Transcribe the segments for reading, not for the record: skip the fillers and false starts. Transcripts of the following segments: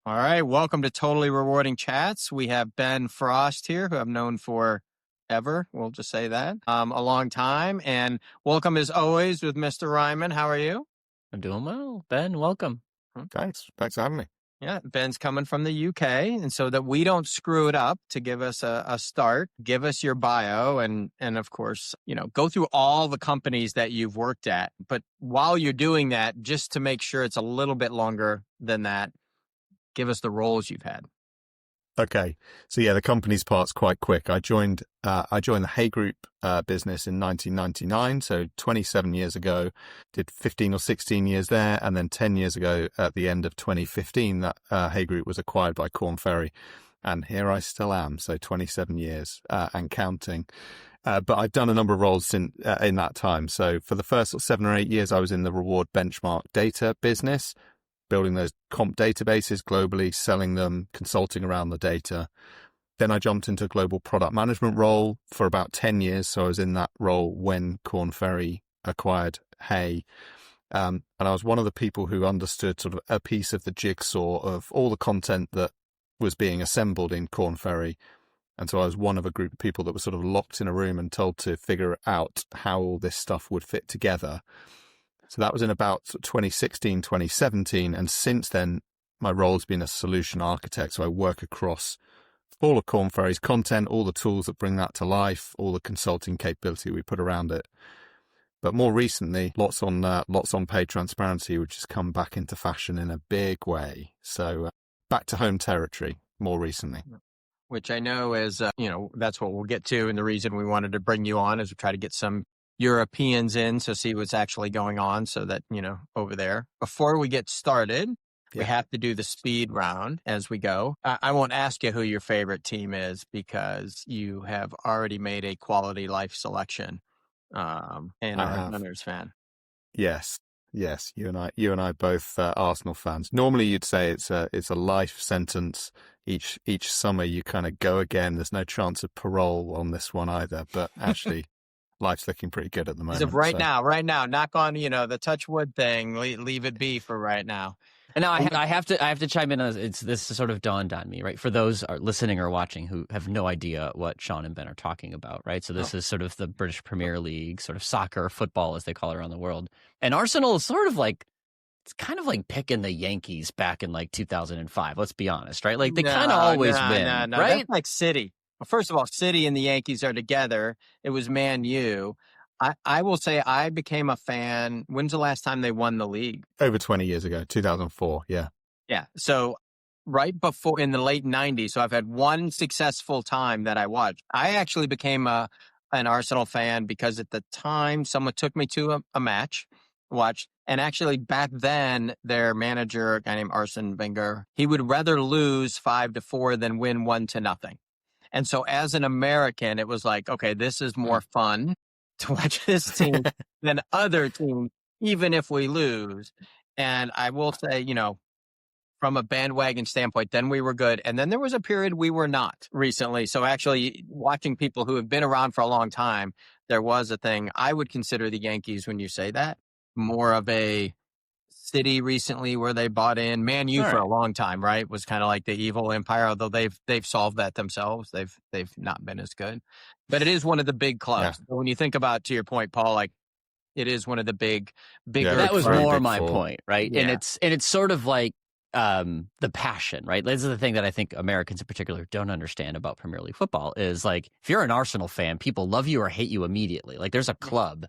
All right, welcome to Totally Rewarding Chats. We have Ben Frost here, who I've known for ever. We'll just say that a long time. And welcome as always with Mr. Ryman. How are you? I'm doing well. Ben, welcome. Thanks for having me. Yeah, Ben's coming from the UK, and so that we don't screw it up, to give us a start, give us your bio, and of course, go through all the companies that you've worked at. But while you're doing that, just to make sure it's a little bit longer than that, give us the roles you've had. Okay, so yeah, the company's part's quite quick. I joined the Hay Group business in 1999, so 27 years ago. Did 15 or 16 years there, and then 10 years ago, at the end of 2015, that Hay Group was acquired by Korn Ferry, and here I still am. So 27 years and counting. But I've done a number of roles in that time. So for the first 7 or 8 years, I was in the reward benchmark data business, building those comp databases globally, selling them, consulting around the data. Then I jumped into a global product management role for about 10 years. So I was in that role when Korn Ferry acquired Hay. And I was one of the people who understood sort of a piece of the jigsaw of all the content that was being assembled in Korn Ferry. And so I was one of a group of people that was sort of locked in a room and told to figure out how all this stuff would fit together. So that was in about 2016, 2017. And since then, my role has been a solution architect. So I work across all of Korn Ferry's content, all the tools that bring that to life, all the consulting capability we put around it. But more recently, lots on paid transparency, which has come back into fashion in a big way. So back to home territory more recently. Which I know is, that's what we'll get to. And the reason we wanted to bring you on is we try to get some Europeans in, so see what's actually going on, so that, over there. Before we get started, we have to do the speed round as we go. I won't ask you who your favorite team is, because you have already made a quality life selection and are a Gunners fan. Yes. You and I both Arsenal fans. Normally you'd say it's a life sentence. Each summer you kind of go again. There's no chance of parole on this one either, but actually life's looking pretty good at the moment. Right now, knock on, the touch wood thing, leave it be for right now. And now I have to chime in. This sort of dawned on me, right? For those listening or watching who have no idea what Sean and Ben are talking about, right? So this is sort of the British Premier League, sort of soccer, football, as they call it around the world. And Arsenal is sort of like, it's kind of like picking the Yankees back in like 2005. Let's be honest, right? Like they kind of always win, right? That's like City. Well, first of all, City and the Yankees are together. It was Man U. I will say I became a fan. When's the last time they won the league? Over 20 years ago, 2004. Yeah. Yeah. So right before, in the late 90s. So I've had one successful time that I watched. I actually became an Arsenal fan because at the time someone took me to a match, watched. And actually back then, their manager, a guy named Arsene Wenger, he would rather lose 5-4 than win 1-0. And so as an American, it was like, okay, this is more fun to watch this team than other teams, even if we lose. And I will say, from a bandwagon standpoint, then we were good. And then there was a period we were not recently. So actually watching people who have been around for a long time, there was a thing. I would consider the Yankees, when you say that, more of a City recently, where they bought in. Man U for a long time, right? Was kind of like the evil empire, although they've solved that themselves. They've not been as good, but it is one of the big clubs. Yeah. When you think about, to your point, Paul, like it is one of the bigger. Yeah, that was more my point, right? Yeah. And it's sort of like the passion, right? This is the thing that I think Americans in particular don't understand about Premier League football is like, if you're an Arsenal fan, people love you or hate you immediately. Like there's a club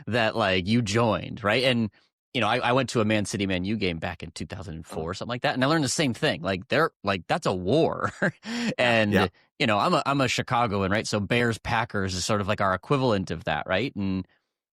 that like you joined, right? And I went to a Man City Man U game back in 2004 or something like that, and I learned the same thing. Like they're like, that's a war. And I'm a Chicagoan, right? So Bears Packers is sort of like our equivalent of that, right? And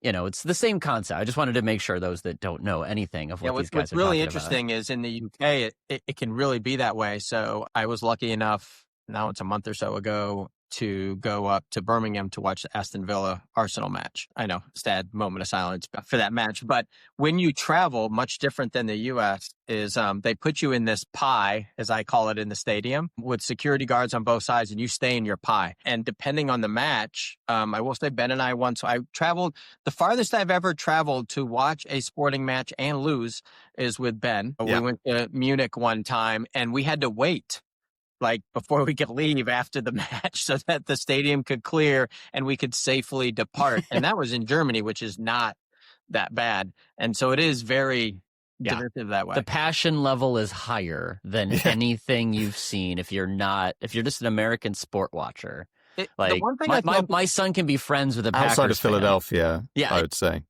it's the same concept. I just wanted to make sure those that don't know anything of what these guys are talking about. What's really interesting is in the UK, it can really be that way. So I was lucky enough, now it's a month or so ago, to go up to Birmingham to watch the Aston Villa Arsenal match. I know, sad moment of silence for that match. But when you travel, much different than the U.S., is they put you in this pie, as I call it, in the stadium with security guards on both sides, and you stay in your pie. And depending on the match, I will say Ben and I once, I traveled, the farthest I've ever traveled to watch a sporting match and lose is with Ben. Yeah. We went to Munich one time, and we had to wait like before we could leave after the match so that the stadium could clear and we could safely depart. And that was in Germany, which is not that bad. And so it is very divisive that way. The passion level is higher than anything you've seen if you're just an American sport watcher. My son can be friends with a Packers outside of Philadelphia, I would say.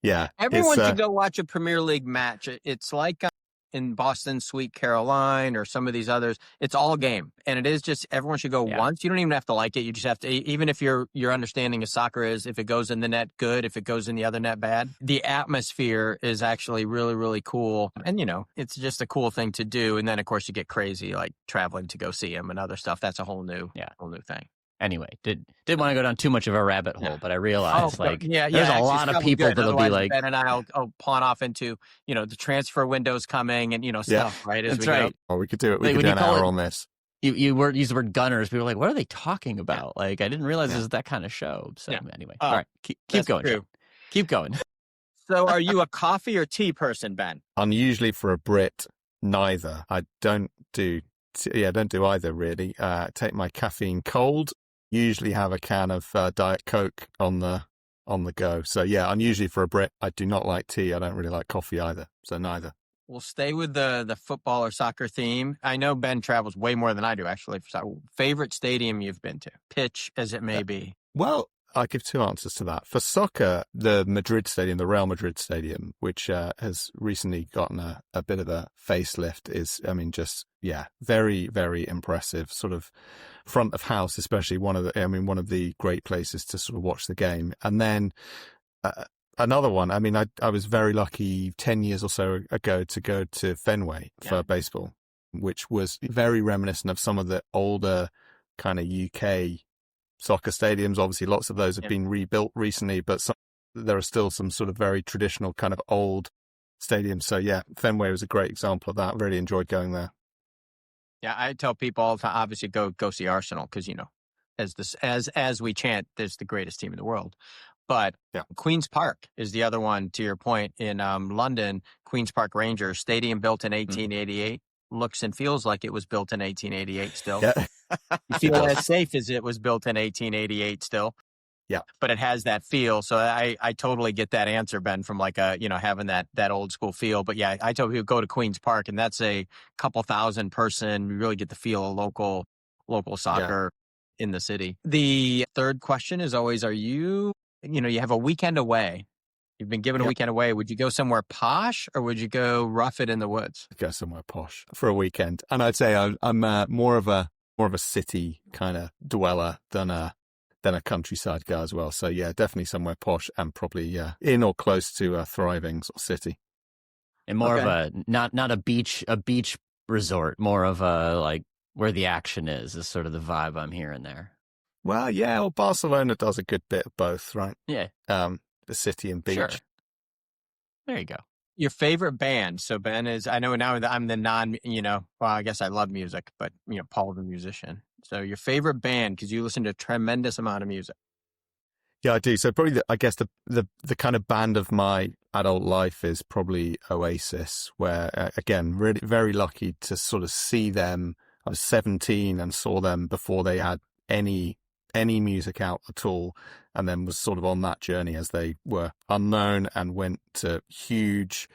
Yeah. Everyone should go watch a Premier League match. It's like in Boston, Sweet Caroline, or some of these others, it's all game. And it is just, everyone should go once. You don't even have to like it. You just have to, even if your understanding of soccer is, if it goes in the net, good. If it goes in the other net, bad. The atmosphere is actually really, really cool. And, it's just a cool thing to do. And then, of course, you get crazy, like traveling to go see them and other stuff. That's a whole new thing. Anyway, didn't want to go down too much of a rabbit hole, but I realized there's a lot of people that'll be like, Ben and I'll pawn off into, the transfer windows coming and, stuff, right? That's right. Oh, we could do it. We could do an hour on this. You use the word gunners. We were like, what are they talking about? Like, I didn't realize it was that kind of show. So anyway, all right, keep going. True. Keep going. So are you a coffee or tea person, Ben? Unusually for a Brit, neither. I don't do either really. Take my caffeine cold. Usually have a can of Diet Coke on the go. So unusually for a Brit. I do not like tea. I don't really like coffee either. So neither. We'll stay with the football or soccer theme. I know Ben travels way more than I do, actually. Favorite stadium you've been to, pitch as it may be? Well, I'll give two answers to that. For soccer, the Madrid Stadium, the Real Madrid Stadium, which has recently gotten a bit of a facelift, is, very, very impressive. Sort of front of house, especially one of the great places to sort of watch the game. And then another one, I was very lucky 10 years or so ago to go to Fenway for baseball, which was very reminiscent of some of the older kind of UK soccer stadiums. Obviously, lots of those have been rebuilt recently, but there are still some sort of very traditional kind of old stadiums. So Fenway was a great example of that. Really enjoyed going there. Yeah, I tell people all the time, obviously go see Arsenal because, as we chant, there's the greatest team in the world. But Queen's Park is the other one, to your point, in London. Queen's Park Rangers, stadium built in 1888. Looks and feels like it was built in 1888 still. Yeah. You feel as safe as it was built in 1888 still. Yeah. But it has that feel. So I totally get that answer, Ben, from like having that old school feel. But I tell people go to Queen's Park, and that's a couple thousand person. You really get the feel of local soccer in the city. The third question is always, are you have a weekend away. You've been given a weekend away. Would you go somewhere posh or would you go rough it in the woods? I'd go somewhere posh for a weekend. And I'd say I'm more of a city kind of dweller than a countryside guy as well. So definitely somewhere posh and probably in or close to a thriving sort of city. And more of a not a beach resort, more of a like where the action is sort of the vibe I'm hearing there. Well, Barcelona does a good bit of both, right? Yeah. The city and beach. Sure. There you go. Your favorite band? So Ben is, I know now that I'm the I guess I love music, but Paul's a musician. So your favorite band, because you listen to a tremendous amount of music. Yeah, I do. So probably, I guess the kind of band of my adult life is probably Oasis, where again, really very lucky to sort of see them. I was 17 and saw them before they had any music out at all, and then was sort of on that journey as they were unknown and went to huge,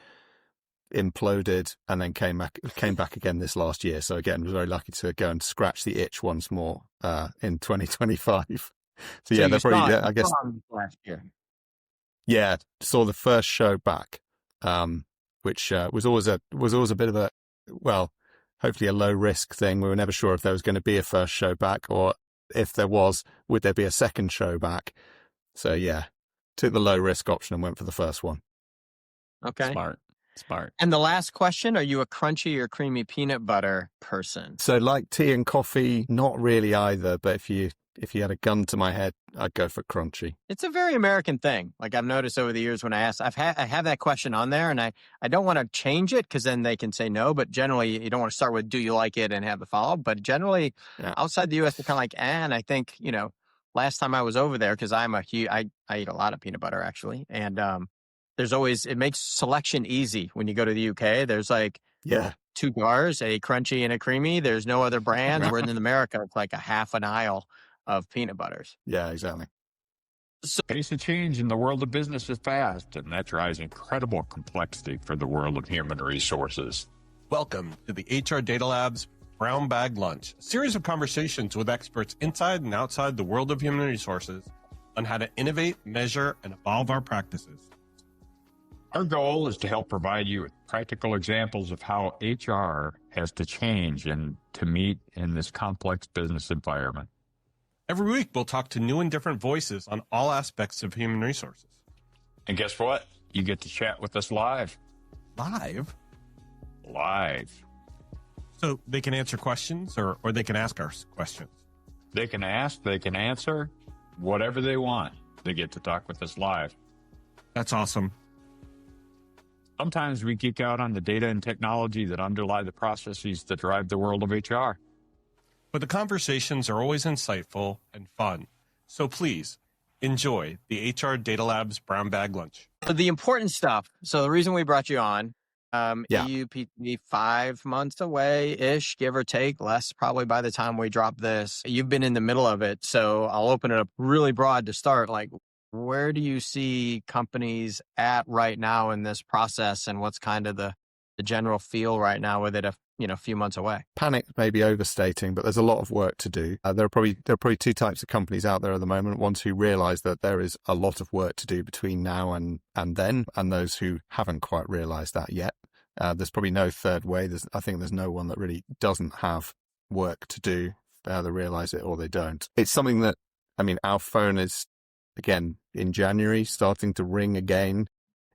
imploded, and then came back again this last year. So again, was very lucky to go and scratch the itch once more in 2025. So they're probably, I guess, last year. Yeah, saw the first show back, which was always a bit of a, hopefully a low risk thing. We were never sure if there was going to be a first show back, or if there was, would there be a second show back? So took the low risk option and went for the first one. Okay. Smart. Smart. And the last question, are you a crunchy or creamy peanut butter person? So like tea and coffee, not really either. But if you had a gun to my head, I'd go for crunchy. It's a very American thing. Like I've noticed over the years when I ask, I have that question on there, and I don't want to change it because then they can say no. But generally, you don't want to start with "Do you like it?" and have the follow up. But generally, outside the U.S., they're kind of like, and I think last time I was over there because I eat a lot of peanut butter actually, and there's always it makes selection easy when you go to the UK. There's like 2 jars, a crunchy and a creamy. There's no other brands. Where in America, it's like a half an aisle of peanut butters. Yeah, exactly. So, pace of change in the world of business is fast, and that drives incredible complexity for the world of human resources. Welcome to the HR Data Lab's Brown Bag Lunch, a series of conversations with experts inside and outside the world of human resources on how to innovate, measure, and evolve our practices. Our goal is to help provide you with practical examples of how HR has to change and to meet in this complex business environment. Every week, we'll talk to new and different voices on all aspects of human resources. And guess what? You get to chat with us live. Live? Live. So they can answer questions or they can ask us questions? They can ask, they can answer, whatever they want. They get to talk with us live. That's awesome. Sometimes we geek out on the data and technology that underlie the processes that drive the world of HR. But the conversations are always insightful and fun. So please enjoy the HR Data Lab's Brown Bag Lunch. The important stuff. So the reason we brought you on, EUPT 5 months away-ish, give or take, less probably by the time we drop this. You've been in the middle of it. So I'll open it up really broad to start. Like, where do you see companies at right now in this process, and what's kind of the general feel right now with it a few months away? Panic may be overstating, but there's a lot of work to do. There are probably 2 types of companies out there at the moment. Ones who realize that there is a lot of work to do between now and then, and those who haven't quite realized that yet. There's probably no third way. I think there's no one that really doesn't have work to do. They either realize it or they don't. It's something that, our phone is, again, in January, starting to ring again.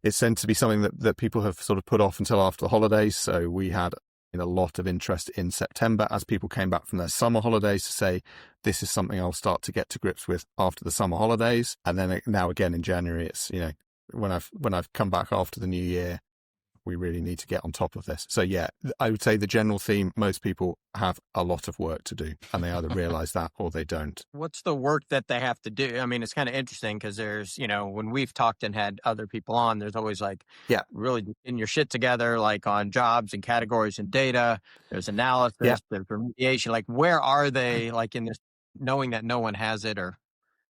It's tended to be something that people have sort of put off until after the holidays. So we had a lot of interest in September as people came back from their summer holidays to say, this is something I'll start to get to grips with after the summer holidays. And then now again in January, it's, when I've come back after the new year, we really need to get on top of this. So yeah, I would say the general theme, most people have a lot of work to do, and they either realize that or they don't. What's the work that they have to do? It's kind of interesting because there's, when we've talked and had other people on, there's always really in your shit together, like on jobs and categories and data. There's analysis, there's remediation. Like, where are they, like in this, knowing that no one has it, or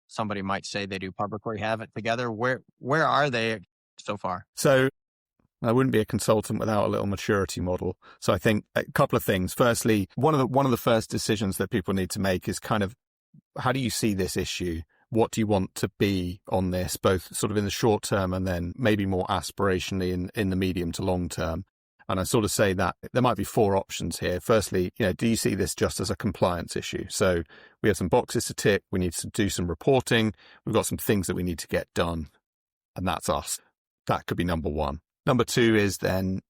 somebody might say they do publicly have it together? Where are they so far? So I wouldn't be a consultant without a little maturity model. So I think a couple of things. Firstly, one of the first decisions that people need to make is kind of, how do you see this issue? What do you want to be on this, both sort of in the short term and then maybe more aspirationally in the medium to long term? And I sort of say that there might be 4 options here. Firstly, do you see this just as a compliance issue? So we have some boxes to tick. We need to do some reporting. We've got some things that we need to get done. And that's us. That could be number 1. Number 2 is then,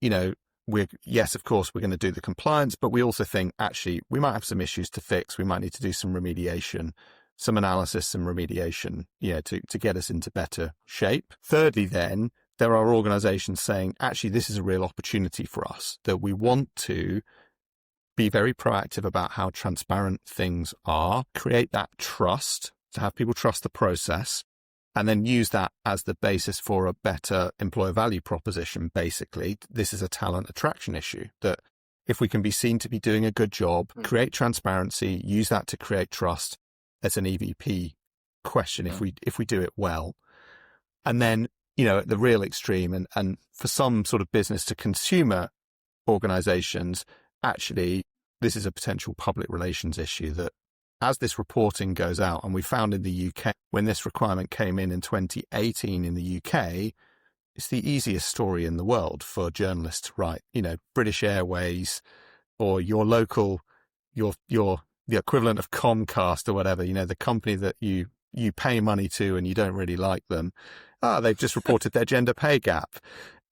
yes, of course, we're going to do the compliance, but we also think, actually, we might have some issues to fix. We might need to do some remediation, some analysis, some remediation, to get us into better shape. Thirdly, then, there are organizations saying, actually, this is a real opportunity for us, that we want to be very proactive about how transparent things are, create that trust, to have people trust the process, and then use that as the basis for a better employer value proposition. Basically, this is a talent attraction issue, that if we can be seen to be doing a good job, create transparency, use that to create trust. It's an EVP question if we do it well. And then, at the real extreme, and for some sort of business to consumer organizations, actually, this is a potential public relations issue that, as this reporting goes out, and we found in the UK, when this requirement came in 2018 in the UK, it's the easiest story in the world for journalists to write. British Airways or your local, the equivalent of Comcast or whatever, the company that you pay money to and you don't really like them. They've just reported their gender pay gap.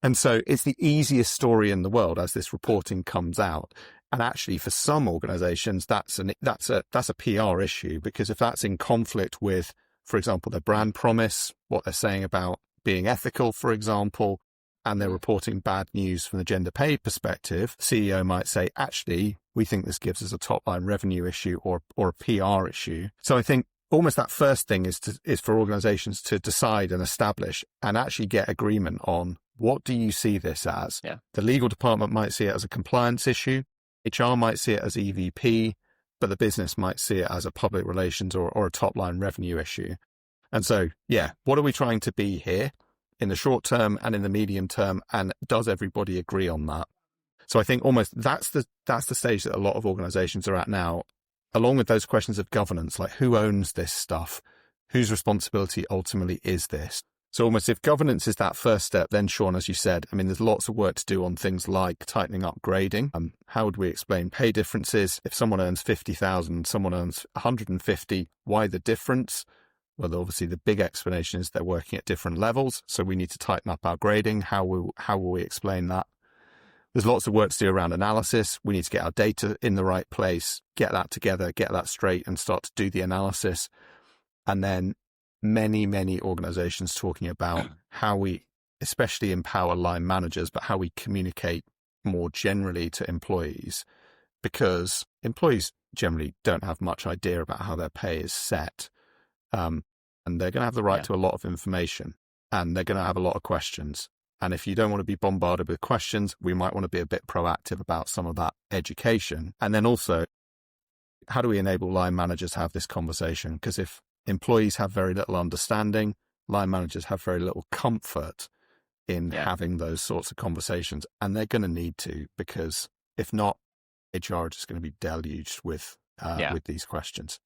And so it's the easiest story in the world as this reporting comes out. And actually, for some organizations, that's a PR issue, because if that's in conflict with, for example, their brand promise, what they're saying about being ethical, for example, and they're reporting bad news from the gender pay perspective, CEO might say, actually, we think this gives us a top line revenue issue or a PR issue. So I think almost that first thing is for organizations to decide and establish and actually get agreement on, what do you see this as? Yeah. The legal department might see it as a compliance issue. HR might see it as EVP, but the business might see it as a public relations or a top line revenue issue. And so, yeah, what are we trying to be here in the short term and in the medium term? And does everybody agree on that? So I think almost that's the stage that a lot of organizations are at now, along with those questions of governance, like who owns this stuff? Whose responsibility ultimately is this? So almost if governance is that first step, then Sean, as you said, I mean, there's lots of work to do on things like tightening up grading. How would we explain pay differences? If someone earns 50,000, someone earns 150, why the difference? Well, obviously the big explanation is they're working at different levels. So we need to tighten up our grading. How will we explain that? There's lots of work to do around analysis. We need to get our data in the right place, get that together, get that straight, and start to do the analysis. And then many organizations talking about how we especially empower line managers, but how we communicate more generally to employees, because employees generally don't have much idea about how their pay is set. And they're going to have the right to a lot of information, and they're going to have a lot of questions. And if you don't want to be bombarded with questions, we might want to be a bit proactive about some of that education. And then also, how do we enable line managers to have this conversation? Because if employees have very little understanding, line managers have very little comfort in having those sorts of conversations. And they're going to need to, because if not, HR are just going to be deluged with these questions.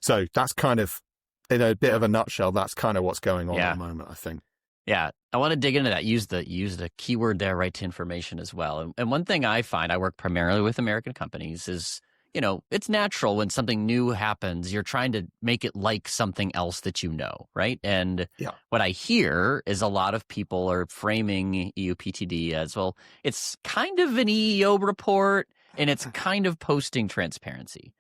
So that's kind of, in a bit of a nutshell, that's kind of what's going on at the moment, I think. Yeah, I want to dig into that. Use the keyword there, right to information as well. And one thing I find, I work primarily with American companies, is, it's natural when something new happens, you're trying to make it like something else that you know, right? And what I hear is a lot of people are framing EUPTD as, well, it's kind of an EEO report and it's kind of posting transparency.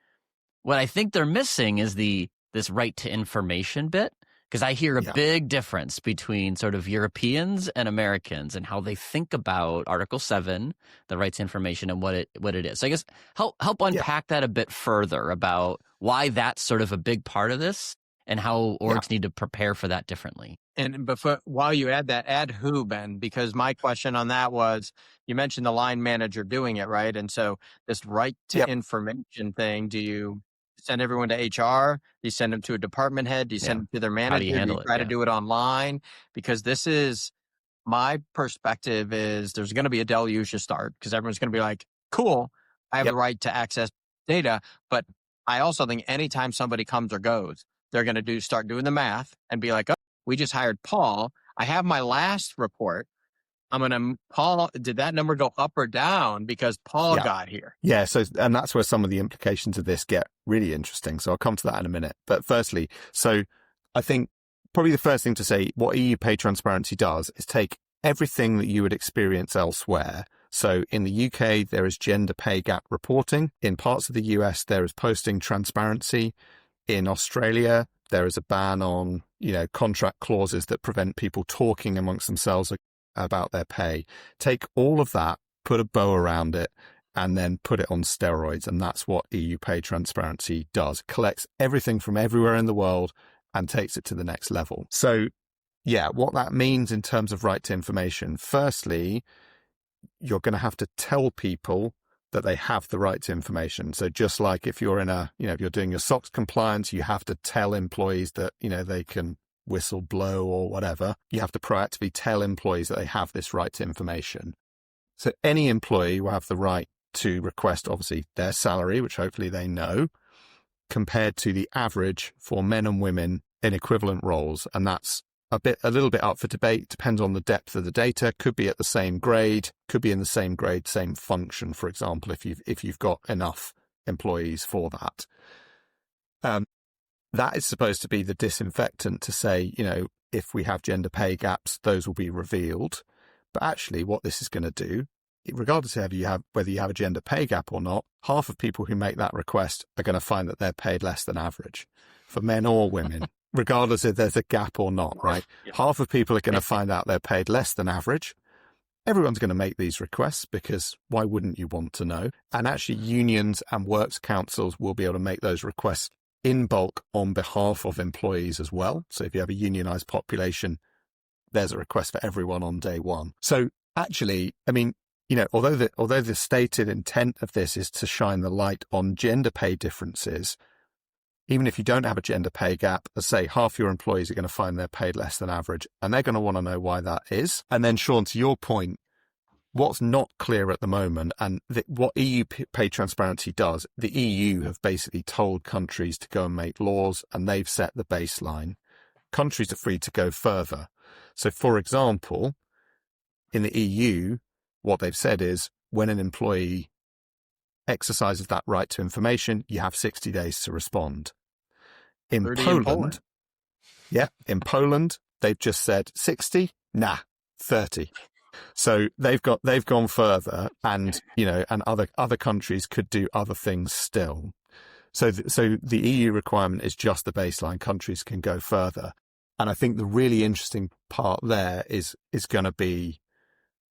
What I think they're missing is this right to information bit. Because I hear a big difference between sort of Europeans and Americans and how they think about Article 7, the right to information, and what it is. So I guess help unpack that a bit further about why that's sort of a big part of this and how orgs need to prepare for that differently. And while you add who, Ben, because my question on that was, you mentioned the line manager doing it, right? And so this right to information thing, do you send everyone to HR? Do you send them to a department head? Do you send them to their manager? Do you try to do it online? Because this is, my perspective is, there's going to be a deluge to start, because everyone's going to be like, cool, I have the right to access data. But I also think anytime somebody comes or goes, they're going to start doing the math and be like, oh, we just hired Paul. I have my last report. Paul, did that number go up or down because Paul got here? Yeah. So, and that's where some of the implications of this get really interesting. So I'll come to that in a minute. But firstly, so I think probably the first thing to say, what EU Pay Transparency does is take everything that you would experience elsewhere. So in the UK, there is gender pay gap reporting. In parts of the US, there is posting transparency. In Australia, there is a ban on, contract clauses that prevent people talking amongst themselves about their pay. Take all of that, put a bow around it, and then put it on steroids. And that's what EU Pay Transparency does. Collects everything from everywhere in the world and takes it to the next level. So what that means in terms of right to information. Firstly, you're going to have to tell people that they have the right to information. So just like if you're if you're doing your SOX compliance, you have to tell employees that, they can whistle blow or whatever. You have to proactively tell employees that they have this right to information. So any employee will have the right to request, obviously, their salary, which hopefully they know, compared to the average for men and women in equivalent roles. And that's a little bit up for debate. Depends on the depth of the data. Could be at the same grade, could be in the same grade, same function, for example, if you've got enough employees for that. That is supposed to be the disinfectant to say, if we have gender pay gaps, those will be revealed. But actually what this is going to do, regardless of whether you have a gender pay gap or not, half of people who make that request are going to find that they're paid less than average for men or women, regardless if there's a gap or not, right? Yeah. Half of people are going to find out they're paid less than average. Everyone's going to make these requests because why wouldn't you want to know? And actually unions and works councils will be able to make those requests in bulk on behalf of employees as well. So if you have a unionized population, there's a request for everyone on day one. So actually, I mean, you know, although the stated intent of this is to shine the light on gender pay differences, even if you don't have a gender pay gap, as say half your employees are going to find they're paid less than average, and they're going to want to know why that is. And then, Sean, to your point, what's not clear at the moment, and what EU pay transparency does, the EU have basically told countries to go and make laws, and they've set the baseline. Countries are free to go further. So, for example, in the EU, what they've said is when an employee exercises that right to information, you have 60 days to respond. In Poland, in Poland, they've just said 60, 30. So they've gone further, and you know, and other countries could do other things still. So the EU requirement is just the baseline. Countries can go further, and I think the really interesting part there is going to be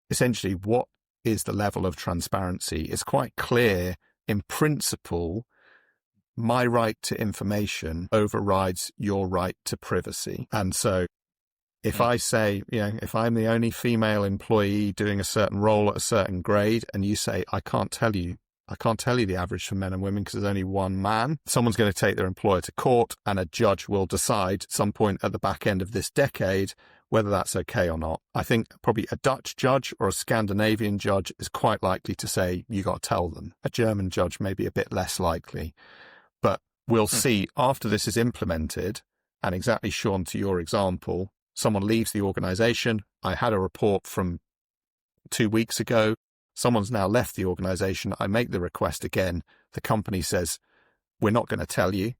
essentially what is the level of transparency. It's quite clear in principle, my right to information overrides your right to privacy. And so if I say, you know, if I'm the only female employee doing a certain role at a certain grade, and you say, I can't tell you the average for men and women because there's only one man, someone's going to take their employer to court, and a judge will decide at some point at the back end of this decade whether that's okay or not. I think probably a Dutch judge or a Scandinavian judge is quite likely to say, you got to tell them. A German judge may be a bit less likely. But we'll see after this is implemented, and exactly, Sean, to your example, someone leaves the organization. I had a report from 2 weeks ago. Someone's now left the organization. I make the request again. The company says, we're not going to tell you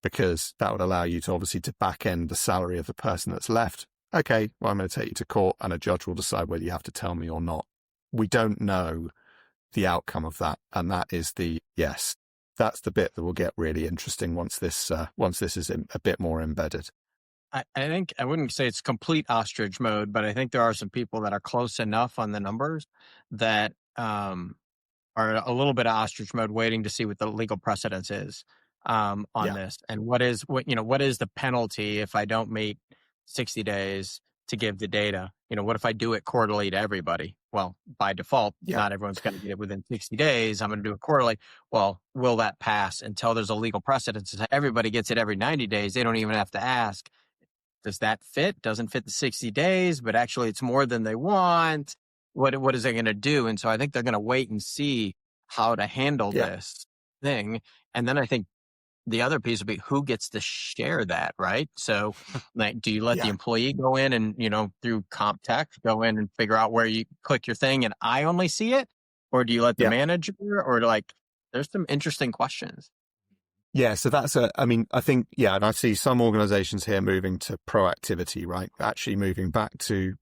because that would allow you to obviously to back end the salary of the person that's left. Okay, well, I'm going to take you to court, and a judge will decide whether you have to tell me or not. We don't know the outcome of that. And that is that's the bit that will get really interesting once this is a bit more embedded. I think I wouldn't say it's complete ostrich mode, but I think there are some people that are close enough on the numbers that are a little bit of ostrich mode, waiting to see what the legal precedence is on this, and what is the penalty if I don't meet 60 days to give the data. You know, what if I do it quarterly to everybody? Well, by default, not everyone's going to get it within 60 days. I'm going to do it quarterly. Well, will that pass until there's a legal precedent? Everybody gets it every 90 days. They don't even have to ask. Does that fit? Doesn't fit the 60 days, but actually it's more than they want. What is it going to do? And so I think they're going to wait and see how to handle this thing. And then I think the other piece would be who gets to share that, right? So like, do you let the employee go in and, you know, through CompTech, go in and figure out where you click your thing and I only see it? Or do you let the manager, or like, there's some interesting questions. Yeah, so I think, and I see some organizations here moving to proactivity, right? Actually moving back to,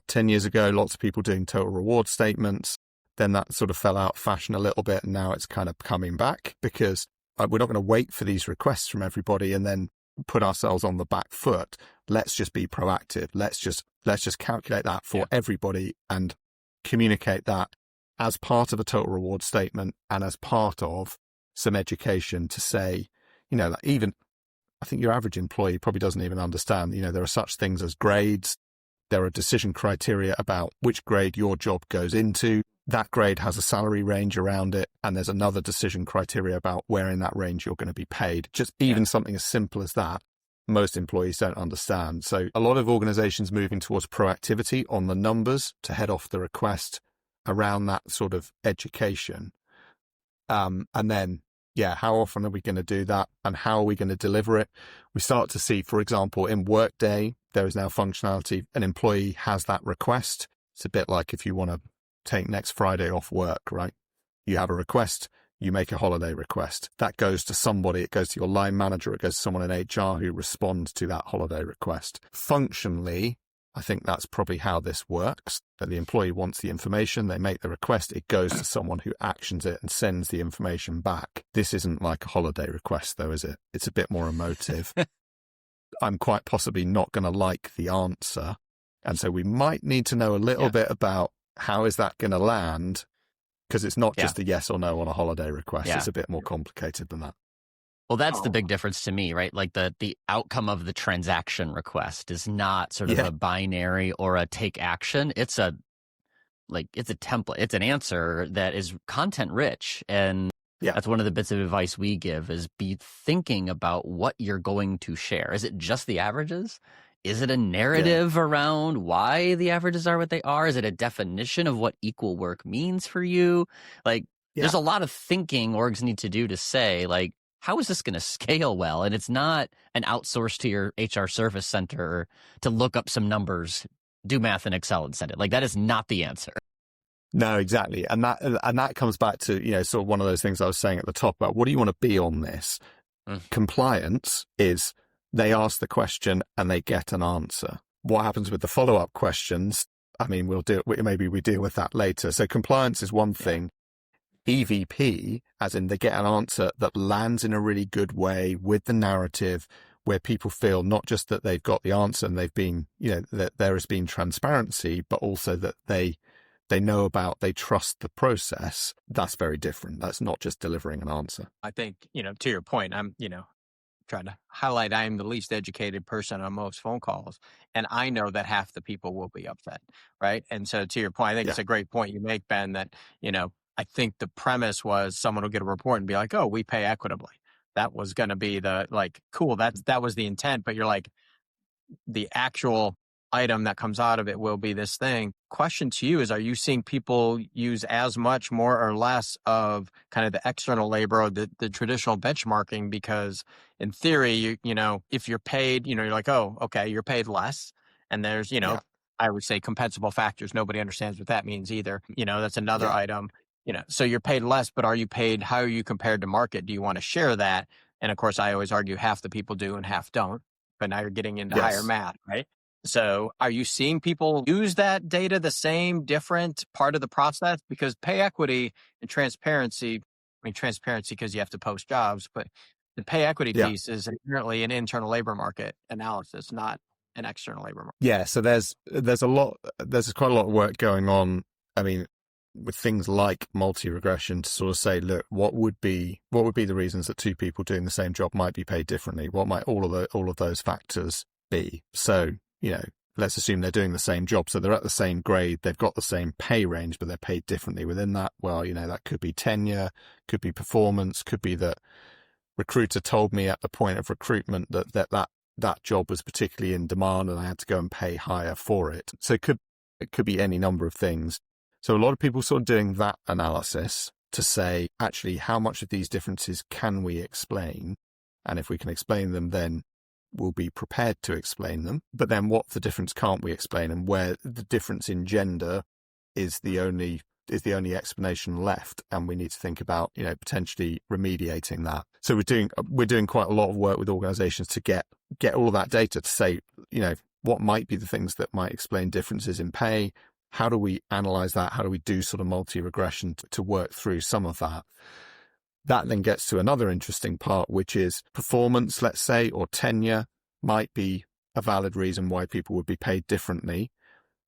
10 years ago, lots of people doing total reward statements. Then that sort of fell out of fashion a little bit, and now it's kind of coming back because we're not going to wait for these requests from everybody and then put ourselves on the back foot. Let's just be proactive. Let's just calculate that for everybody and communicate that as part of a total reward statement and as part of some education to say, you know, like even I think your average employee probably doesn't even understand, you know, there are such things as grades. There are decision criteria about which grade your job goes into. That grade has a salary range around it, and there's another decision criteria about where in that range you're going to be paid. Just even something as simple as that, most employees don't understand. So a lot of organizations moving towards proactivity on the numbers to head off the request around that sort of education. And then, how often are we going to do that, and how are we going to deliver it? We start to see, for example, in Workday, there is now functionality. An employee has that request. It's a bit like if you want to take next Friday off work, right? You have a request, you make a holiday request. That goes to somebody, it goes to your line manager, it goes to someone in HR who responds to that holiday request. Functionally, I think that's probably how this works. That the employee wants the information, they make the request, it goes to someone who actions it and sends the information back. This isn't like a holiday request, though, is it? It's a bit more emotive. I'm quite possibly not going to like the answer. And so we might need to know a little bit about how is that going to land, because it's not just a yes or no on a holiday request. It's a bit more complicated than that. Well, that's the big difference to me, right? Like the outcome of the transaction request is not sort of a binary or a take action. It's a template. It's an answer that is content rich. And that's one of the bits of advice we give is be thinking about what you're going to share. Is it just the averages? Is it a narrative around why the averages are what they are? Is it a definition of what equal work means for you? Like there's a lot of thinking orgs need to do to say, like, how is this going to scale well? And it's not an outsource to your HR service center to look up some numbers, do math in Excel and send it. Like that is not the answer. No, exactly. And that comes back to, sort of one of those things I was saying at the top about what do you want to be on this? Compliance is they ask the question and they get an answer. What happens with the follow-up questions? I mean, maybe we deal with that later. So compliance is one thing. EVP, as in they get an answer that lands in a really good way with the narrative, where people feel not just that they've got the answer and they've been, that there has been transparency, but also that they know about, they trust the process. That's very different. That's not just delivering an answer. I think, to your point, I'm, trying to highlight I am the least educated person on most phone calls. And I know that half the people will be upset, right? And so to your point, I think it's a great point you make, Ben, that, I think the premise was someone will get a report and be like, oh, we pay equitably. That was going to be cool. That was the intent, but you're like, the actual item that comes out of it will be this thing. Question to you is, are you seeing people use as much, more or less of kind of the external labor or the traditional benchmarking? Because in theory, if you're paid, you're like, oh, okay, you're paid less. And there's, I would say compensable factors. Nobody understands what that means either. That's another item. So you're paid less, but are you paid? How are you compared to market? Do you want to share that? And of course, I always argue half the people do and half don't. But now you're getting into higher math, right? So are you seeing people use that data the same, different part of the process? Because pay equity and transparency, transparency because you have to post jobs, but the pay equity piece is inherently an internal labor market analysis, not an external labor market. Yeah. So there's quite a lot of work going on. I mean, with things like multi-regression to sort of say, look, what would be the reasons that two people doing the same job might be paid differently? What might all of those factors be? So, let's assume they're doing the same job. So they're at the same grade. They've got the same pay range, but they're paid differently within that. Well, that could be tenure, could be performance, could be that recruiter told me at the point of recruitment that job was particularly in demand and I had to go and pay higher for it. So it could be any number of things. So a lot of people sort of doing that analysis to say, actually, how much of these differences can we explain? And if we can explain them, then we'll be prepared to explain them. But then what the difference can't we explain, and where the difference in gender is the only explanation left, and we need to think about, potentially remediating that. So we're doing quite a lot of work with organizations to get all of that data to say, what might be the things that might explain differences in pay. How do we analyze that? How do we do sort of multi-regression to work through some of that? That then gets to another interesting part, which is performance, let's say, or tenure might be a valid reason why people would be paid differently.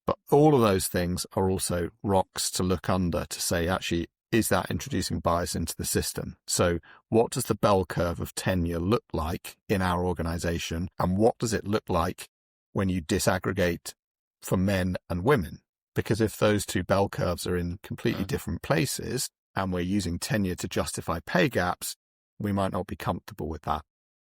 But all of those things are also rocks to look under to say, actually, is that introducing bias into the system? So what does the bell curve of tenure look like in our organization? And what does it look like when you disaggregate for men and women? Because if those two bell curves are in completely different places and we're using tenure to justify pay gaps, we might not be comfortable with that,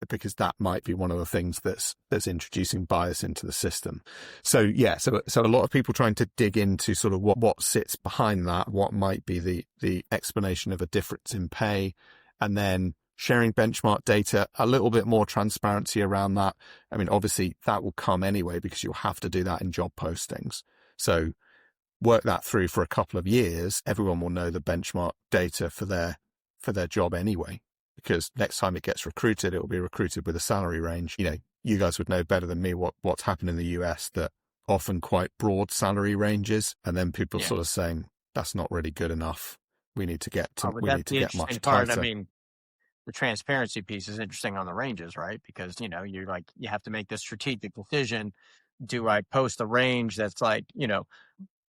because that might be one of the things that's introducing bias into the system. So a lot of people trying to dig into sort of what sits behind that, what might be the explanation of a difference in pay, and then sharing benchmark data, a little bit more transparency around that. I mean, obviously that will come anyway because you'll have to do that in job postings. So work that through for a couple of years. Everyone will know the benchmark data for their job anyway, because next time it gets recruited, it will be recruited with a salary range. You guys would know better than me what's happened in the US, that often quite broad salary ranges, and then people Yeah. sort of saying that's not really good enough. We need to get But we that's need to the get much interesting part. tighter. I mean, the transparency piece is interesting on the ranges, right? Because, you're like, you have to make this strategic decision. Do I post a range that's like,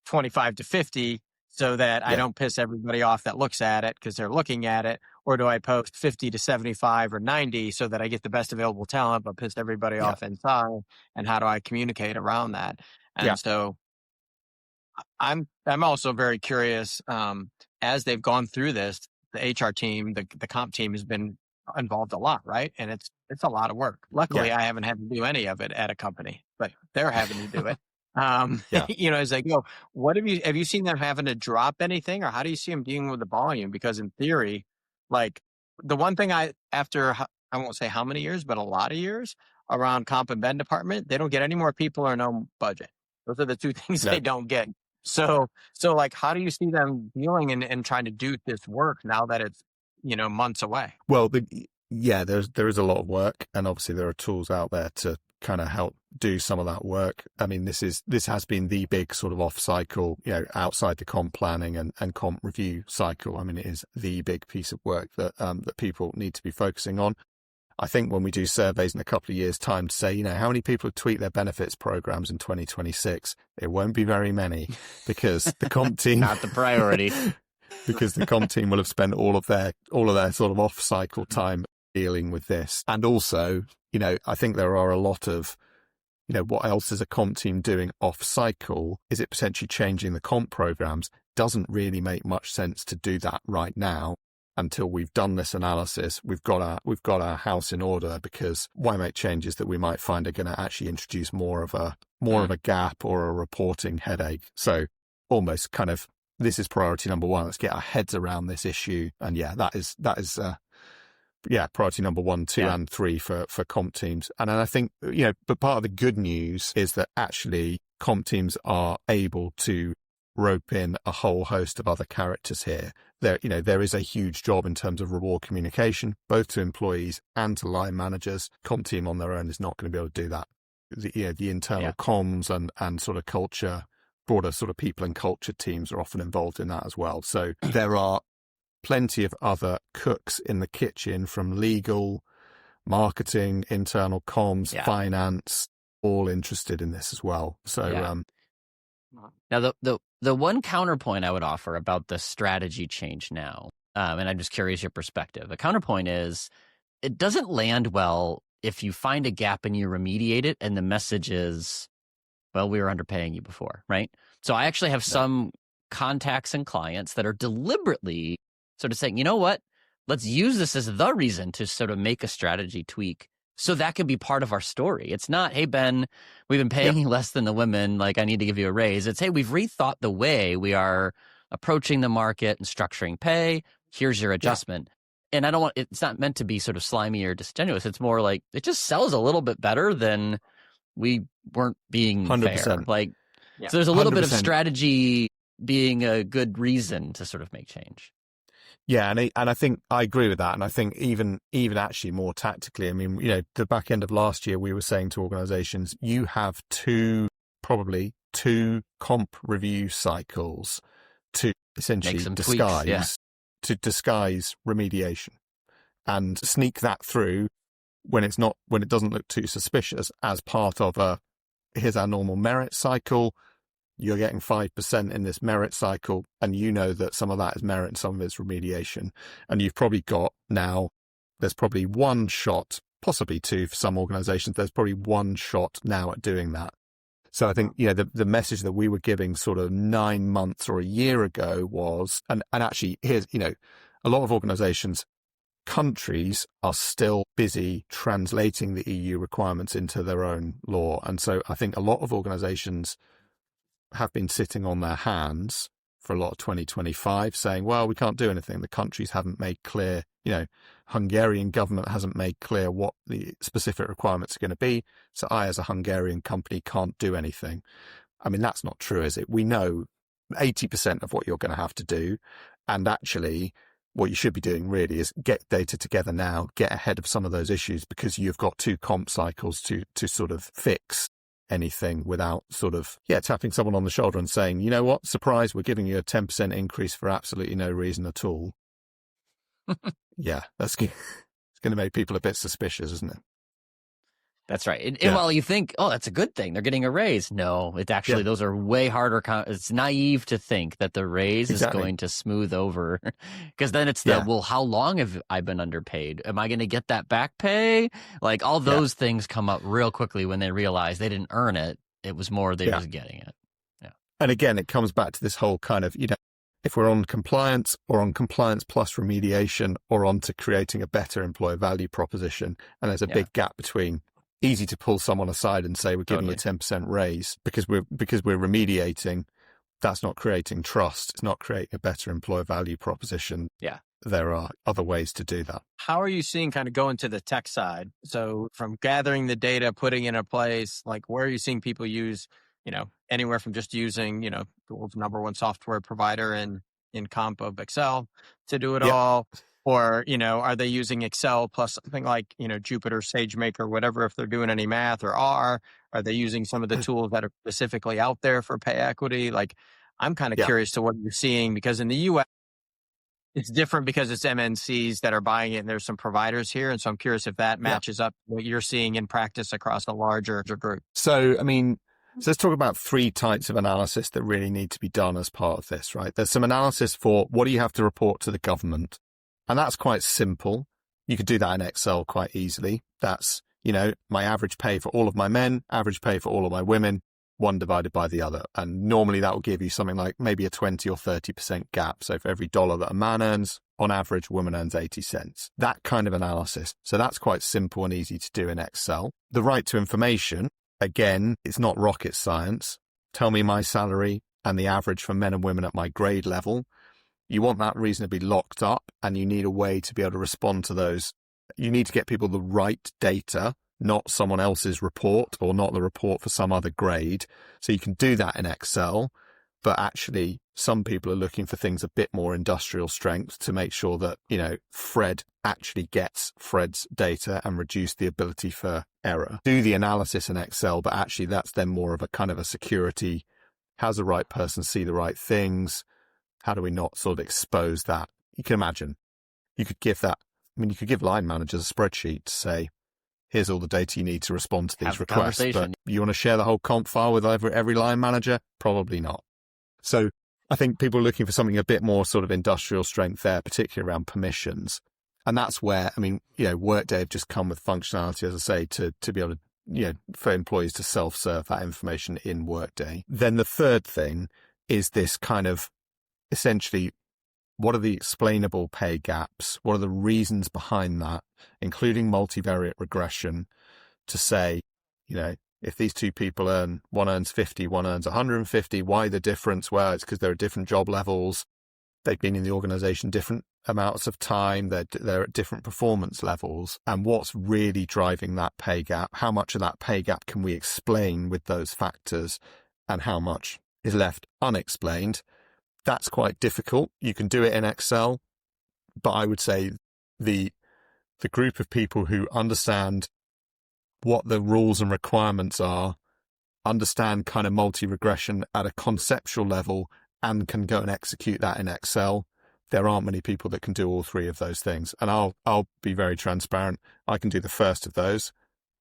25 to 50 so that I Yeah. don't piss everybody off that looks at it because they're looking at it? Or do I post 50 to 75 or 90 so that I get the best available talent, but piss everybody Yeah. off inside? And how do I communicate around that? And Yeah. so I'm also very curious, as they've gone through this, the HR team, the comp team has been involved a lot, right? And it's a lot of work. Luckily, I haven't had to do any of it at a company, but they're having to do it. Yeah. As they go, have you seen them having to drop anything, or how do you see them dealing with the volume? Because in theory, like the one thing I won't say how many years, but a lot of years around comp and ben department, they don't get any more people or no budget. Those are the two things No. they don't get. So like, how do you see them dealing and trying to do this work now that it's, months away? Well, there is a lot of work, and obviously there are tools out there to kind of help do some of that work. I mean, this has been the big sort of off cycle, outside the comp planning and comp review cycle. I mean, it is the big piece of work that people need to be focusing on. I think when we do surveys in a couple of years' time to say, how many people have tweaked their benefits programs in 2026, it won't be very many, because the comp team not the priority. Because the comp team will have spent all of their sort of off cycle time dealing with this. And also, I think there are a lot of, what else is a comp team doing off cycle? Is it potentially changing the comp programs? Doesn't really make much sense to do that right now until we've done this analysis. We've got our house in order, because why make changes that we might find are going to actually introduce more of a gap or a reporting headache? So almost kind of, this is priority number one. Let's get our heads around this issue. And that is priority number 1, 2, and 3 for comp teams. And I think, but part of the good news is that actually comp teams are able to rope in a whole host of other characters here. There is a huge job in terms of reward communication, both to employees and to line managers. Comp team on their own is not going to be able to do that. The internal comms and sort of culture, broader sort of people and culture teams are often involved in that as well. So there are plenty of other cooks in the kitchen, from legal, marketing, internal comms, finance, all interested in this as well. So now the one counterpoint I would offer about the strategy change now, and I'm just curious your perspective. The counterpoint is, it doesn't land well if you find a gap and you remediate it, and the message is, well, we were underpaying you before, right? So I actually have some contacts and clients that are deliberately sort of saying, you know what, let's use this as the reason to sort of make a strategy tweak, so that can be part of our story. It's not, hey, Ben, we've been paying you less than the women, like I need to give you a raise. It's, hey, we've rethought the way we are approaching the market and structuring pay. Here's your adjustment. And it's not meant to be sort of slimy or disingenuous. It's more like, it just sells a little bit better than we weren't being 100%. Fair. Like, so there's a little 100%. Bit of strategy being a good reason to sort of make change. Yeah, and I think I agree with that. And I think even actually more tactically, I mean, the back end of last year, we were saying to organizations, you have probably two comp review cycles to essentially disguise remediation, and sneak that through when it doesn't look too suspicious, as part of here's our normal merit cycle. You're getting 5% in this merit cycle, and that some of that is merit and some of it's remediation. And you've probably got now, there's probably one shot, possibly two for some organizations, there's probably one shot now at doing that. So I think, the message that we were giving sort of 9 months or a year ago was, and actually here's, a lot of organizations, countries are still busy translating the EU requirements into their own law. And so I think a lot of organizations have been sitting on their hands for a lot of 2025 saying, well, we can't do anything. The countries haven't made clear, Hungarian government hasn't made clear what the specific requirements are going to be. So I, as a Hungarian company, can't do anything. I mean, that's not true, is it? We know 80% of what you're going to have to do. And actually, what you should be doing really is get data together now, get ahead of some of those issues, because you've got 2 comp cycles to sort of fix anything without sort of, tapping someone on the shoulder and saying, you know what, surprise, we're giving you a 10% increase for absolutely no reason at all. Yeah, it's going to make people a bit suspicious, isn't it? That's right. And while you think, oh, that's a good thing, they're getting a raise. No, it actually, those are way harder. It's naive to think that the raise is going to smooth over, because then it's well, how long have I been underpaid? Am I going to get that back pay? Like all those things come up real quickly when they realize they didn't earn it. It was more they were getting it. Yeah. And again, it comes back to this whole kind of, if we're on compliance or on compliance plus remediation or on to creating a better employer value proposition, and there's a big gap between easy to pull someone aside and say, we're giving you a 10% raise because we're remediating. That's not creating trust. It's not creating a better employer value proposition. Yeah. There are other ways to do that. How are you seeing kind of going to the tech side? So from gathering the data, putting it in a place, like where are you seeing people use, anywhere from just using, the world's number one software provider in comp of Excel to do it all? Or, are they using Excel plus something like, Jupyter, SageMaker, whatever, if they're doing any math, or R? Are they using some of the tools that are specifically out there for pay equity? Like, I'm kind of curious to what you're seeing, because in the U.S., it's different because it's MNCs that are buying it and there's some providers here. And so I'm curious if that matches up what you're seeing in practice across a larger group. So, let's talk about 3 types of analysis that really need to be done as part of this, right? There's some analysis for what do you have to report to the government? And that's quite simple. You could do that in Excel quite easily. That's, my average pay for all of my men, average pay for all of my women, one divided by the other. And normally that will give you something like maybe a 20 or 30% gap. So for every dollar that a man earns, on average, a woman earns 80 cents. That kind of analysis. So that's quite simple and easy to do in Excel. The right to information, again, it's not rocket science. Tell me my salary and the average for men and women at my grade level. You want that reasonably locked up, and you need a way to be able to respond to those. You need to get people the right data, not someone else's report or not the report for some other grade. So you can do that in Excel, but actually some people are looking for things a bit more industrial strength to make sure that, Fred actually gets Fred's data and reduce the ability for error. Do the analysis in Excel, but actually that's then more of a kind of a security. How's the right person see the right things? How do we not sort of expose that? You can imagine you could give you could give line managers a spreadsheet to say, here's all the data you need to respond to these requests. But you want to share the whole comp file with every line manager? Probably not. So I think people are looking for something a bit more sort of industrial strength there, particularly around permissions. And that's where, Workday have just come with functionality, as I say, to be able to, for employees to self-serve that information in Workday. Then the third thing is this kind of, essentially, what are the explainable pay gaps? What are the reasons behind that, including multivariate regression, to say, if these two people one earns 50, one earns 150, why the difference? Well, it's because they're at different job levels. They've been in the organization different amounts of time. They're at different performance levels. And what's really driving that pay gap? How much of that pay gap can we explain with those factors, and how much is left unexplained? That's quite difficult. You can do it in Excel, but I would say the group of people who understand what the rules and requirements are, understand kind of multi-regression at a conceptual level, and can go and execute that in Excel, there aren't many people that can do all 3 of those things. And I'll be very transparent. I can do the first of those.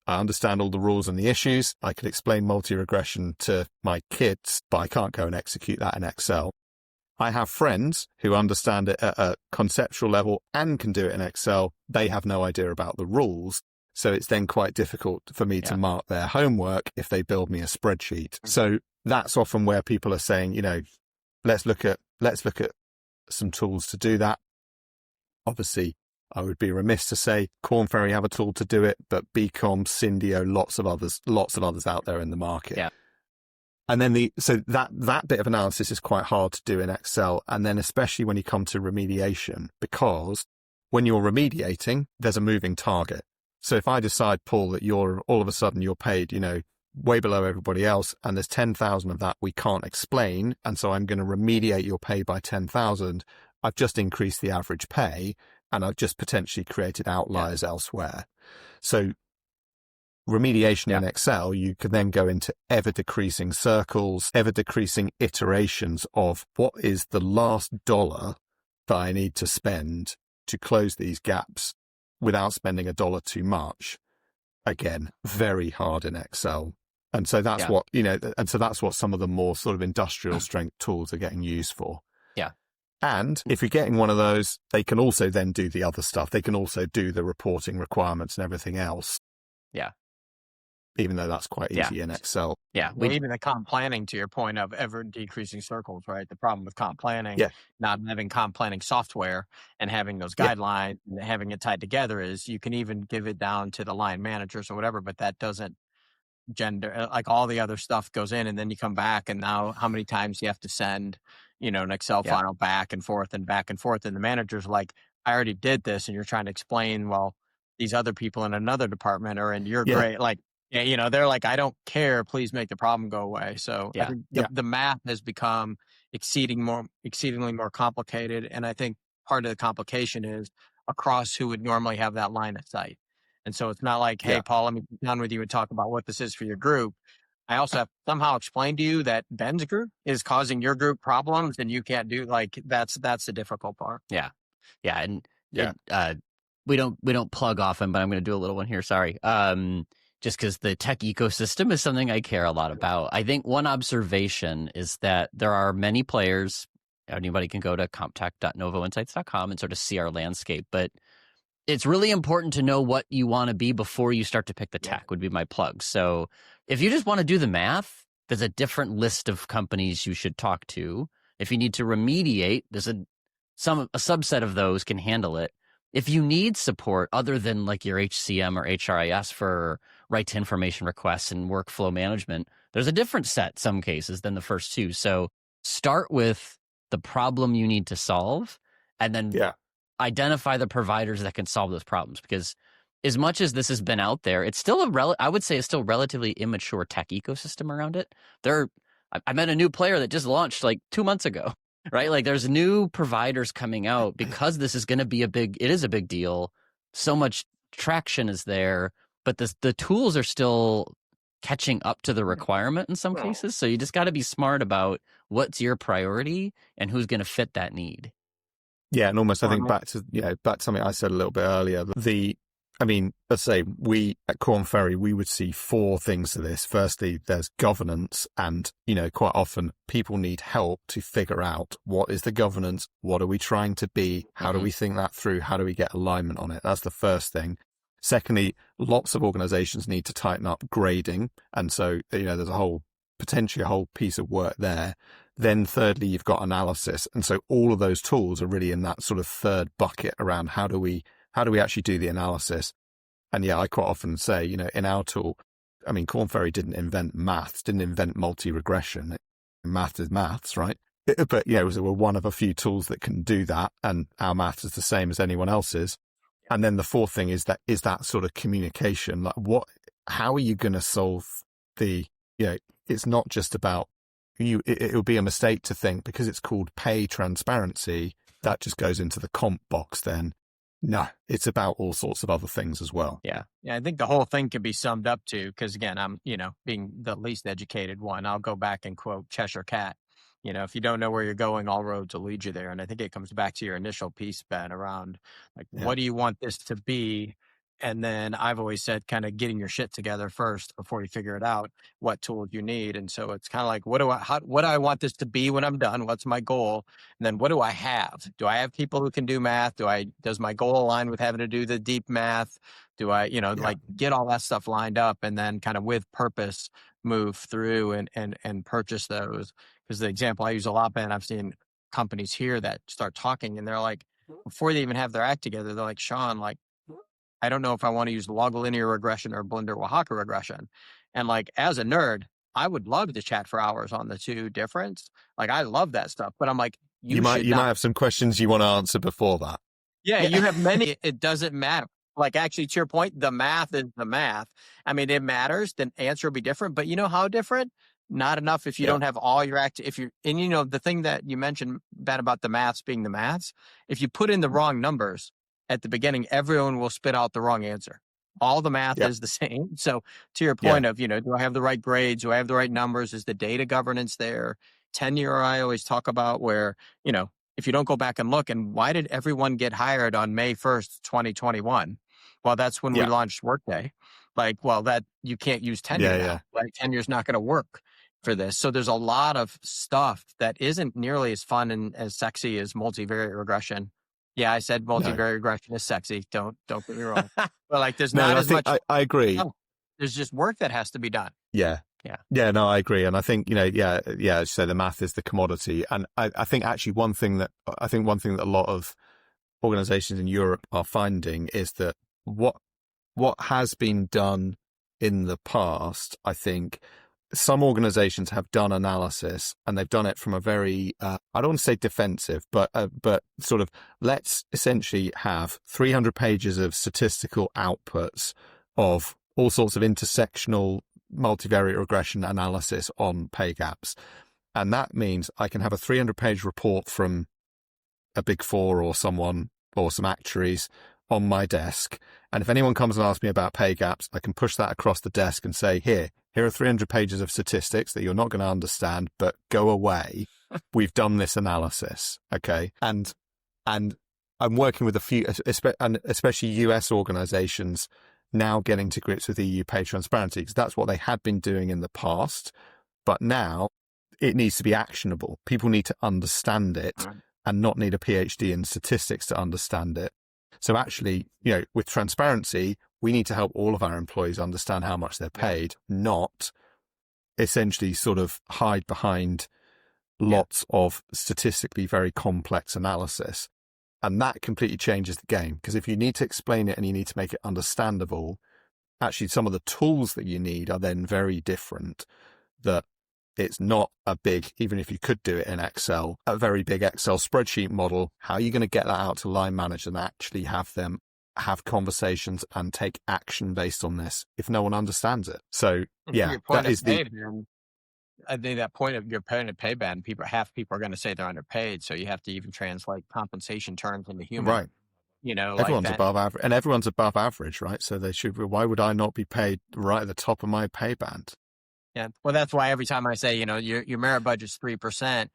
I understand all the rules and the issues. I could explain multi-regression to my kids, but I can't go and execute that in Excel. I have friends who understand it at a conceptual level and can do it in Excel. They have no idea about the rules. So it's then quite difficult for me to mark their homework if they build me a spreadsheet. So that's often where people are saying, let's look at some tools to do that. Obviously, I would be remiss to say Korn Ferry have a tool to do it, but Beacom, Syndio, lots of others out there in the market. Yeah. And then so that bit of analysis is quite hard to do in Excel. And then especially when you come to remediation, because when you're remediating, there's a moving target. So if I decide, Paul, that all of a sudden you're paid, way below everybody else, and there's 10,000 of that we can't explain, and so I'm going to remediate your pay by 10,000, I've just increased the average pay, and I've just potentially created outliers elsewhere. So remediation in Excel, you can then go into ever decreasing circles, ever decreasing iterations of what is the last dollar that I need to spend to close these gaps without spending a dollar too much. Again, very hard in Excel. And so that's what, and so that's what some of the more sort of industrial strength tools are getting used for. Yeah. And if you're getting one of those, they can also then do the other stuff. They can also do the reporting requirements and everything else. Yeah. Even though that's quite easy in Excel. Yeah. Well, even the comp planning, to your point of ever decreasing circles, right? The problem with comp planning, not having comp planning software and having those guidelines and having it tied together is you can even give it down to the line managers or whatever, but that doesn't gender, like all the other stuff goes in, and then you come back, and now how many times you have to send, an Excel file back and forth, and the manager's like, I already did this, and you're trying to explain, well, these other people in another department are in your grade, like, they're like, I don't care, please make the problem go away. So I think the math has become exceedingly more complicated, and I think part of the complication is across who would normally have that line of sight. And so it's not like, hey, Paul, let me sit down with you and talk about what this is for your group. I also have to somehow explain to you that Ben's group is causing your group problems, and you can't do that's the difficult part. Yeah. Yeah. And we don't plug often, but I'm going to do a little one here. Sorry. Just because the tech ecosystem is something I care a lot about. I think one observation is that there are many players. Anybody can go to comptech.novoinsights.com and sort of see our landscape, but it's really important to know what you want to be before you start to pick the tech, would be my plug. So if you just want to do the math, there's a different list of companies you should talk to. If you need to remediate, there's a subset of those can handle it. If you need support other than like your HCM or HRIS for right to information requests and workflow management, there's a different set, some cases, than the first two. So start with the problem you need to solve, and then identify the providers that can solve those problems. Because as much as this has been out there, it's still I would say it's still relatively immature tech ecosystem around it. I met a new player that just launched like 2 months ago, right? Like there's new providers coming out because this is going to be it is a big deal. So much traction is there, but the tools are still catching up to the requirement in some cases. So you just got to be smart about what's your priority and who's going to fit that need. Yeah, and almost I think back to something I said a little bit earlier. Let's say we at Korn Ferry, we would see 4 things to this. Firstly, there's governance, and quite often people need help to figure out what is the governance, what are we trying to be, how do we think that through, how do we get alignment on it. That's the first thing. Secondly, lots of organizations need to tighten up grading, and so there's potentially a whole piece of work there. Then thirdly, you've got analysis. And so all of those tools are really in that sort of third bucket around how do we actually do the analysis. And I quite often say, in our tool, Korn Ferry didn't invent maths, didn't invent multi-regression. Math is maths, right? But we're one of a few tools that can do that. And our maths is the same as anyone else's. And then the fourth thing is that sort of communication. Like how are you going to solve it's not just about it would be a mistake to think because it's called pay transparency, that just goes into the comp box then. No, it's about all sorts of other things as well. Yeah. I think the whole thing could be summed up to, because again, I'm, being the least educated one, I'll go back and quote Cheshire Cat. If you don't know where you're going, all roads will lead you there. And I think it comes back to your initial piece, Ben, around what do you want this to be? And then I've always said kind of getting your shit together first before you figure it out, what tools you need. And so it's kind of like, what do I want this to be when I'm done? What's my goal? And then what do I have? Do I have people who can do math? Does my goal align with having to do the deep math? Do I, get all that stuff lined up, and then kind of with purpose move through and purchase those? Because the example I use a lot, Ben, I've seen companies here that start talking and they're like, before they even have their act together, they're like, Sean, I don't know if I want to use log linear regression or Blender Oaxaca regression. And as a nerd, I would love to chat for hours on the two difference. I love that stuff, but I'm like, you might have some questions you want to answer before that. Yeah, you have many. It doesn't matter. Actually, to your point, the math is the math. It matters. The answer will be different, but you know how different? Not enough if you don't have all your the thing that you mentioned, Ben, about the maths being the maths, if you put in the wrong numbers at the beginning, everyone will spit out the wrong answer. All the math is the same. So to your point of, do I have the right grades? Do I have the right numbers? Is the data governance there? Tenure, I always talk about where, if you don't go back and look, and why did everyone get hired on May 1st, 2021? Well, that's when we launched Workday. That you can't use tenure now. Like tenure's not going to work for this. So there's a lot of stuff that isn't nearly as fun and as sexy as multivariate regression. Yeah, I said multivariate regression is sexy. Don't get me wrong. But there's not as much. I agree. No, there's just work that has to be done. Yeah. No, I agree. And I think, as you say, the math is the commodity. And I think actually one thing that a lot of organizations in Europe are finding is that what has been done in the past, I think some organizations have done analysis and they've done it from a very, I don't want to say defensive, but sort of, let's essentially have 300 pages of statistical outputs of all sorts of intersectional multivariate regression analysis on pay gaps. And that means I can have a 300-page report from a Big Four or someone or some actuaries on my desk. And if anyone comes and asks me about pay gaps, I can push that across the desk and say, here are 300 pages of statistics that you're not going to understand, but go away. We've done this analysis. Okay. And I'm working with a few, especially US organizations now getting to grips with EU pay transparency, because that's what they had been doing in the past. But now it needs to be actionable. People need to understand it and not need a PhD in statistics to understand it. So actually, with transparency, we need to help all of our employees understand how much they're paid, not essentially sort of hide behind lots of statistically very complex analysis. And that completely changes the game, because if you need to explain it and you need to make it understandable, actually some of the tools that you need are then very different. That it's not a big, even if you could do it in Excel, a very big Excel spreadsheet model. How are you going to get that out to line managers and actually have them have conversations and take action based on this if no one understands it? So that is I think that point of your pay band, half people are going to say they're underpaid. So you have to even translate compensation terms into human. Right. Everyone's above average, and everyone's above average, right? So they should. Why would I not be paid right at the top of my pay band? Yeah. Well, that's why every time I say, your merit budget's 3%,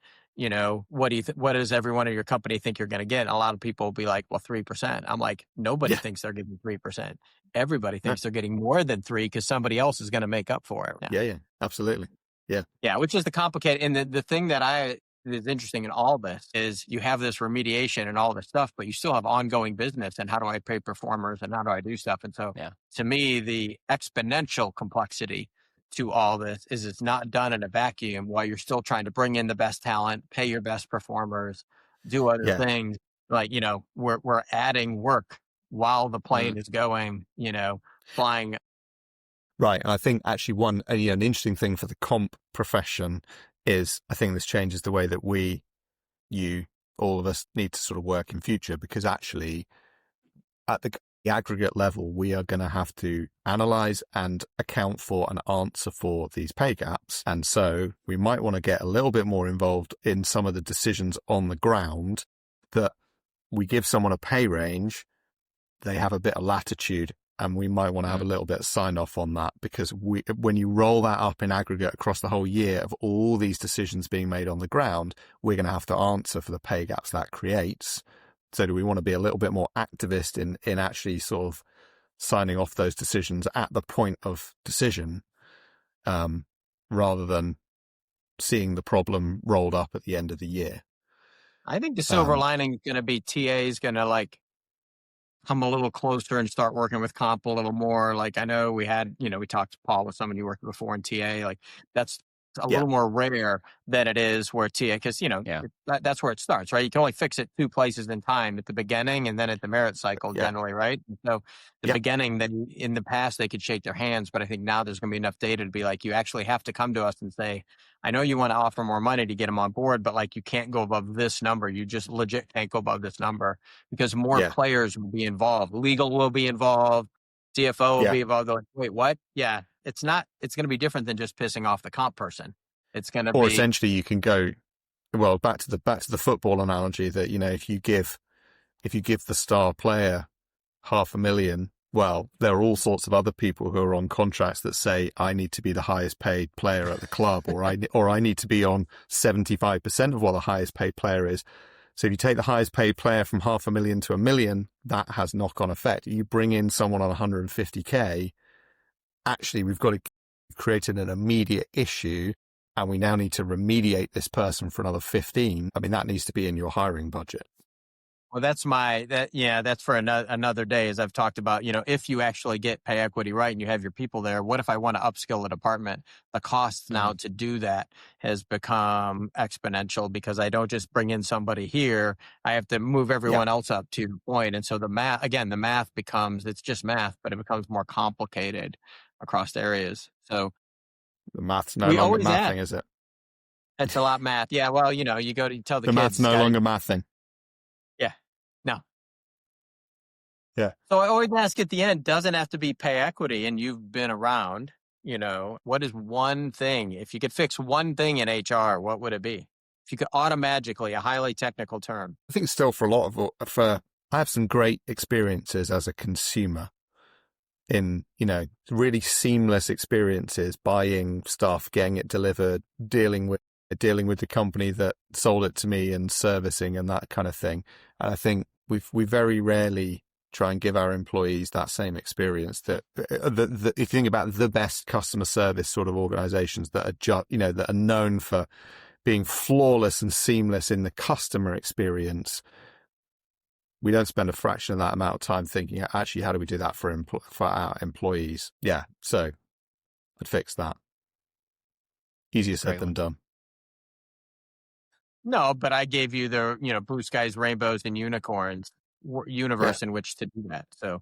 what does everyone in your company think you're going to get? A lot of people will be like, well, 3%. I'm like, nobody thinks they're getting 3%. Everybody thinks they're getting more than 3% because somebody else is going to make up for it. Yeah, absolutely. Yeah, which is the complicated. And the thing that is interesting in all this is you have this remediation and all this stuff, but you still have ongoing business. And how do I pay performers and how do I do stuff? And so to me, the exponential complexity to all this is it's not done in a vacuum while you're still trying to bring in the best talent, pay your best performers, do other things. We're adding work while the plane is going, flying. Right. And I think actually an interesting thing for the comp profession is I think this changes the way that all of us need to sort of work in future, because actually at the aggregate level, we are going to have to analyze and account for and answer for these pay gaps. And so we might want to get a little bit more involved in some of the decisions on the ground, that we give someone a pay range, they have a bit of latitude, and we might want to have a little bit of sign off on that, because when you roll that up in aggregate across the whole year of all these decisions being made on the ground, we're going to have to answer for the pay gaps that creates. So do we want to be a little bit more activist in actually sort of signing off those decisions at the point of decision, rather than seeing the problem rolled up at the end of the year? I think the silver lining is going to be TA is going to come a little closer and start working with comp a little more. I know we had, we talked to Paul with someone you worked with before in TA, that's a little more rare than it is where TA, because, that's where it starts, right? You can only fix it two places in time, at the beginning and then at the merit cycle generally, right? And so the beginning, then in the past, they could shake their hands, but I think now there's going to be enough data to be you actually have to come to us and say, I know you want to offer more money to get them on board, but you can't go above this number. You just legit can't go above this number, because more players will be involved. Legal will be involved. CFO will be involved. They're like, wait, what? Yeah. It's not, it's going to be different than just pissing off the comp person. It's going to be. Or essentially you can go, well, back to the football analogy that, if you give the star player $500,000, well, there are all sorts of other people who are on contracts that say, I need to be the highest paid player at the club, or I need to be on 75% of what the highest paid player is. So if you take the highest paid player from 500,000 to 1 million, that has knock-on effect. You bring in someone on 150K, actually, we've got to create an immediate issue, and we now need to remediate this person for another 15. I mean, that needs to be in your hiring budget. Well, that's for another day, as I've talked about, if you actually get pay equity right and you have your people there, what if I want to upskill a department? The cost now to do that has become exponential, because I don't just bring in somebody here. I have to move everyone else up to the point. And so the math becomes, it's just math, but it becomes more complicated across areas. So the math's no longer mathing, is it? It's a lot math. Yeah. Well, you go to tell the kids. The math's no longer mathing. No. Yeah. So I always ask at the end, doesn't have to be pay equity, and you've been around, what is one thing? If you could fix one thing in HR, what would it be? If you could automagically, a highly technical term. I think still for a lot of, I have some great experiences as a consumer in, really seamless experiences, buying stuff, getting it delivered, dealing with the company that sold it to me, and servicing and that kind of thing. And I think we very rarely try and give our employees that same experience. That if you think about the best customer service sort of organizations that are that are known for being flawless and seamless in the customer experience, we don't spend a fraction of that amount of time thinking, actually, how do we do that for our employees? Yeah, so I'd fix that. Easier said than done. No, but I gave you the, blue skies, rainbows, and unicorns universe in which to do that. So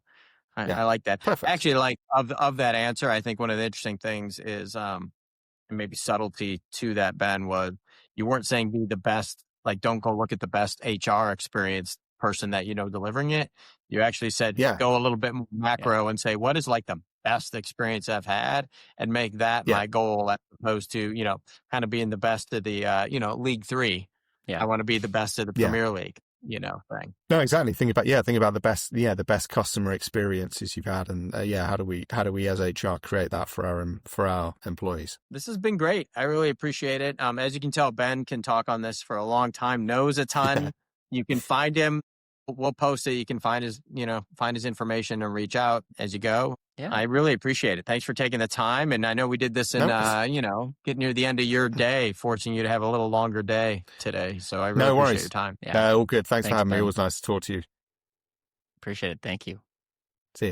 I like that. Perfect. Actually, like of that answer, I think one of the interesting things is, and maybe subtlety to that, Ben, was you weren't saying be the best, like don't go look at the best HR experience person that delivering it. You actually said go a little bit more macro and say, what is like the best experience I've had, and make that my goal, as opposed to, kind of being the best of the, League 3. Yeah. I want to be the best of the Premier League, thing. No, exactly. Think about the best customer experiences you've had, and how do we as HR create that for our employees? This has been great. I really appreciate it. As you can tell, Ben can talk on this for a long time, knows a ton. You can find him. We'll post it. You can find his information and reach out as you go. Yeah. I really appreciate it. Thanks for taking the time. And I know we did this in, getting near the end of your day, forcing you to have a little longer day today. So I really appreciate your time. Yeah. All good. Thanks for having me. It was nice to talk to you. Appreciate it. Thank you. See you.